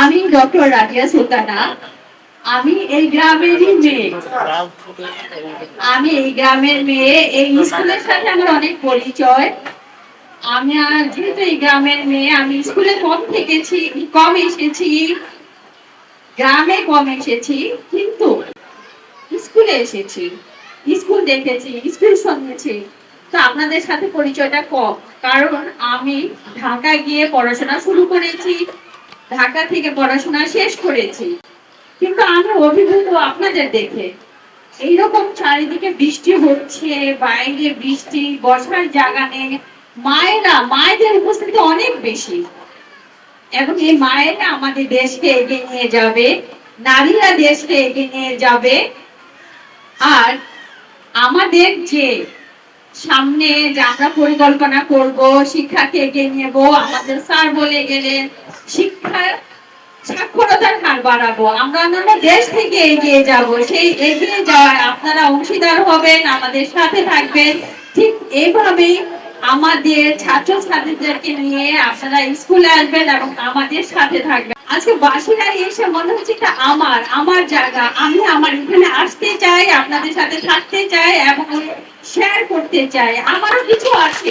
আমি ডক্টর রাজিয়া সুলতানা। আমি এই গ্রামেরই মেয়ে। আমি এই গ্রামের মেয়ে। এই স্কুলের সাথে আমার অনেক পরিচয়। আমি যেহেতু এই গ্রামের মেয়ে, আমি স্কুলে কম এসেছি, গ্রামে কম এসেছি, কিন্তু স্কুলে এসেছি, স্কুল দেখেছি, স্কুল শুনেছি। তো আপনাদের সাথে পরিচয়টা কম, কারণ আমি ঢাকা গিয়ে পড়াশোনা শুরু করেছি, ঢাকা থেকে পড়াশোনা শেষ করেছি। কিন্তু আমি অভিভূত আপনাদের দেখে। এইরকম চারিদিকে বৃষ্টি হচ্ছে, বাইরে বৃষ্টি, বসার জায়গা নেই, মায়েদের উপস্থিতি অনেক বেশি, এবং এই মায়েরা আমাদের দেশকে এগিয়ে নিয়ে যাবে, নারীরা দেশকে এগিয়ে নিয়ে যাবে। আর আমাদের যে সামনে যে আমরা পরিকল্পনা করব, শিক্ষাকে এগিয়ে নেব, আমাদের স্যার বলে গেলেন শিক্ষা সাক্ষরতার হার বাড়াবো, আমরা দেশ থেকে এগিয়ে যাব। সেই এগিয়ে যাওয়ায় আপনারা অংশীদার হবেন, আমাদের সাথে থাকবেন। ঠিক এইভাবেই আমাদের ছাত্রছাত্রীদেরকে নিয়ে আপনারা স্কুলে আসবেন এবং আমাদের সাথে থাকবেন। আজকে বাসিরা এসে মনে হচ্ছে এটা আমার জায়গা, আমি আমার এখানে আসতে চাই, আপনাদের সাথে থাকতে চাই এবং শেয়ার করতে চাই। আমারও কিছু আছে,